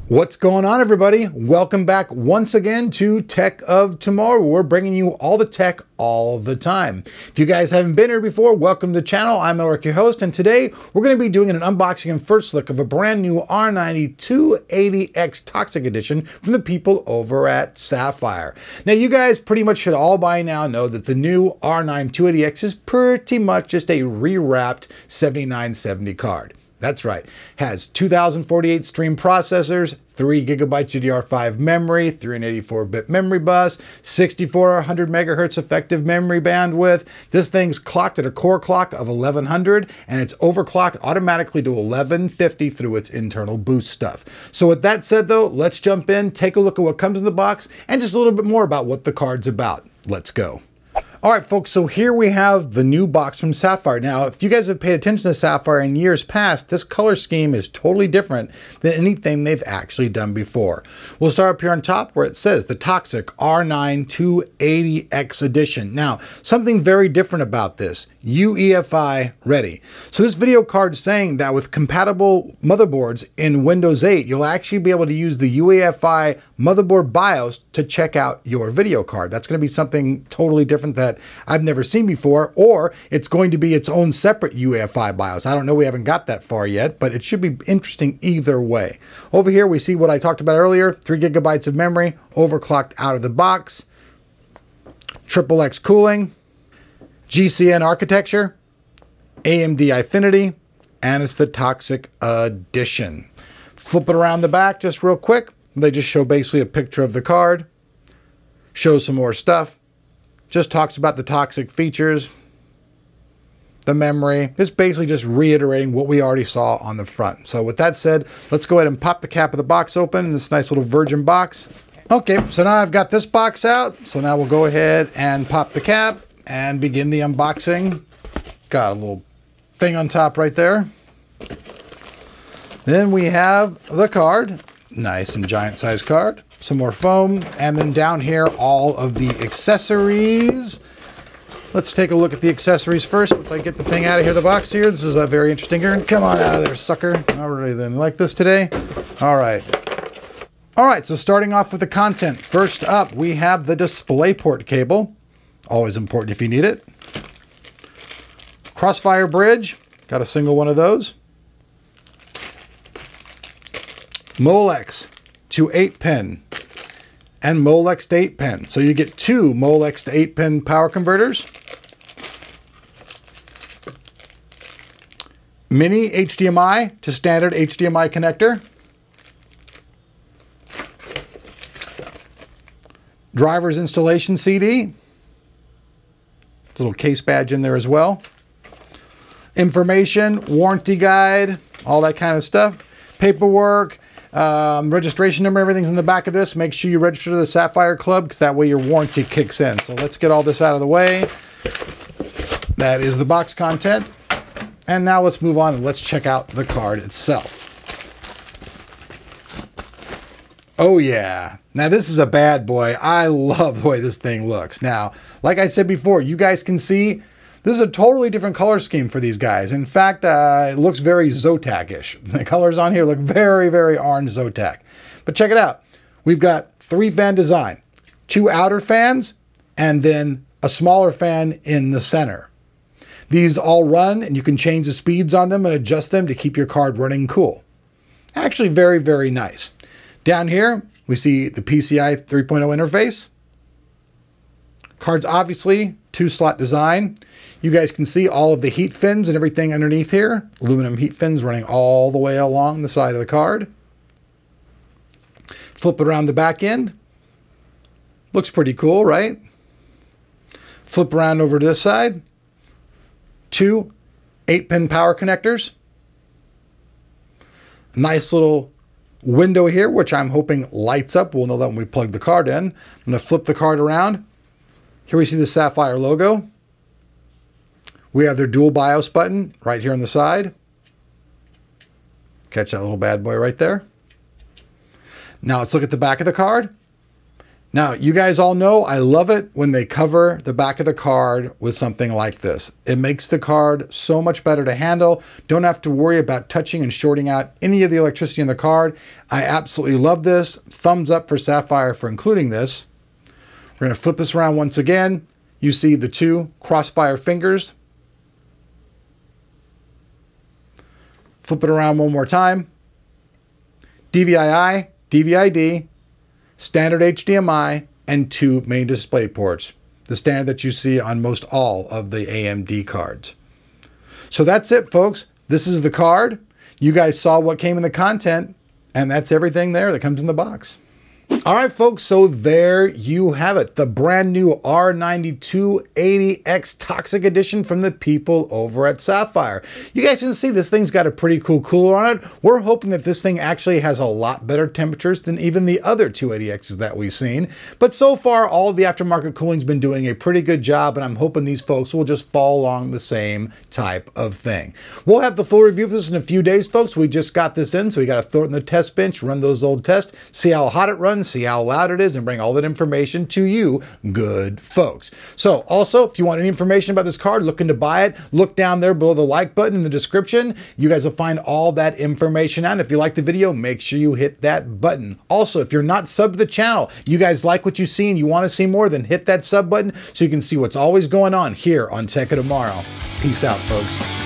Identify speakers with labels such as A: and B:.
A: What's going on, everybody? Welcome back once again to Tech of Tomorrow. We're bringing you all the tech all the time. If you guys haven't been here before, welcome to the channel. I'm Eric, your host, and today we're going to be doing an unboxing and first look of a brand new R90 280X Toxic Edition from the people over at Sapphire. Now, you guys pretty much should all by now know that the new R9 280X is pretty much just a rewrapped 7970 card. That's right. Has 2048 stream processors, 3 GB DDR5 memory, 384-bit memory bus, 6400 megahertz effective memory bandwidth. This thing's clocked at a core clock of 1100, and it's overclocked automatically to 1150 through its internal boost stuff. So with that said, though, let's jump in, take a look at what comes in the box, and just a little bit more about what the card's about. Let's go. All right, folks, so here we have the new box from Sapphire. Now, if you guys have paid attention to Sapphire in years past, this color scheme is totally different than anything they've actually done before. We'll start up here on top where it says the Toxic R9 280X Edition. Now, something very different about this, UEFI ready. So this video card is saying that with compatible motherboards in Windows 8, you'll actually be able to use the UEFI motherboard BIOS to check out your video card. That's going to be something totally different that I've never seen before, or it's going to be its own separate UEFI BIOS. I don't know, we haven't got that far yet, but it should be interesting either way. Over here we see what I talked about earlier, 3 GB of memory, overclocked out of the box, XXX cooling, GCN architecture, AMD Infinity, and it's the Toxic Edition. Flip it around the back just real quick. They just show basically a picture of the card, shows some more stuff, just talks about the Toxic features, the memory. It's basically just reiterating what we already saw on the front. So with that said, let's go ahead and pop the cap of the box open in this nice little virgin box. Okay, so now I've got this box out. So now we'll go ahead and pop the cap and begin the unboxing. Got a little thing on top right there. Then we have the card. Nice and giant size card. Some more foam, and then down here all of the accessories. Let's take a look at the accessories first. Once I get the thing out of here, the box here. This is a very interesting here. Come on out of there, sucker. Alrighty then, like this today? Alright. Alright, so starting off with the content. First up, we have the DisplayPort cable. Always important if you need it. Crossfire bridge. Got a single one of those. Molex to 8-pin and Molex to 8-pin. So you get two Molex to 8-pin power converters. Mini HDMI to standard HDMI connector. Driver's installation CD. Little case badge in there as well. Information, warranty guide, all that kind of stuff. Paperwork. Registration number, everything's in the back of this. Make sure you register to the Sapphire Club because that way your warranty kicks in. So let's get all this out of the way. That is the box content. And now let's move on and let's check out the card itself. Oh yeah. Now this is a bad boy. I love the way this thing looks. Now, like I said before, you guys can see this is a totally different color scheme for these guys. In fact, it looks very Zotac-ish. The colors on here look very, very orange Zotac. But check it out. We've got 3-fan design, 2 outer fans, and then a smaller fan in the center. These all run, and you can change the speeds on them and adjust them to keep your card running cool. Actually very, very nice. Down here, we see the PCI 3.0 interface. Card's obviously 2-slot design. You guys can see all of the heat fins and everything underneath here. Aluminum heat fins running all the way along the side of the card. Flip it around the back end. Looks pretty cool, right? Flip around over to this side. 2 8-pin power connectors. Nice little window here, which I'm hoping lights up. We'll know that when we plug the card in. I'm going to flip the card around. Here we see the Sapphire logo. We have their dual BIOS button right here on the side. Catch that little bad boy right there. Now let's look at the back of the card. Now, you guys all know I love it when they cover the back of the card with something like this. It makes the card so much better to handle. Don't have to worry about touching and shorting out any of the electricity in the card. I absolutely love this. Thumbs up for Sapphire for including this. We're going to flip this around once again. You see the two crossfire fingers. Flip it around one more time. DVI, DVI-D, standard HDMI, and two main display ports. The standard that you see on most all of the AMD cards. So that's it, folks. This is the card. You guys saw what came in the content, and that's everything there that comes in the box. All right, folks, so there you have it. The brand new R90 280X Toxic Edition from the people over at Sapphire. You guys can see this thing's got a pretty cool cooler on it. We're hoping that this thing actually has a lot better temperatures than even the other 280Xs that we've seen. But so far, all of the aftermarket cooling's been doing a pretty good job, and I'm hoping these folks will just follow along the same type of thing. We'll have the full review of this in a few days, folks. We just got this in, so we got to throw it in the test bench, run those old tests, see how hot it runs, see how loud it is, and bring all that information to you good folks. So also, if you want any information about this card, looking to buy it, look down there below the like button in the description. You guys will find all that information out. If you like the video, make sure you hit that button. Also, if you're not subbed to the channel, you guys like what you see and you want to see more, then hit that sub button so you can see what's always going on here on Tech of Tomorrow. Peace out, folks.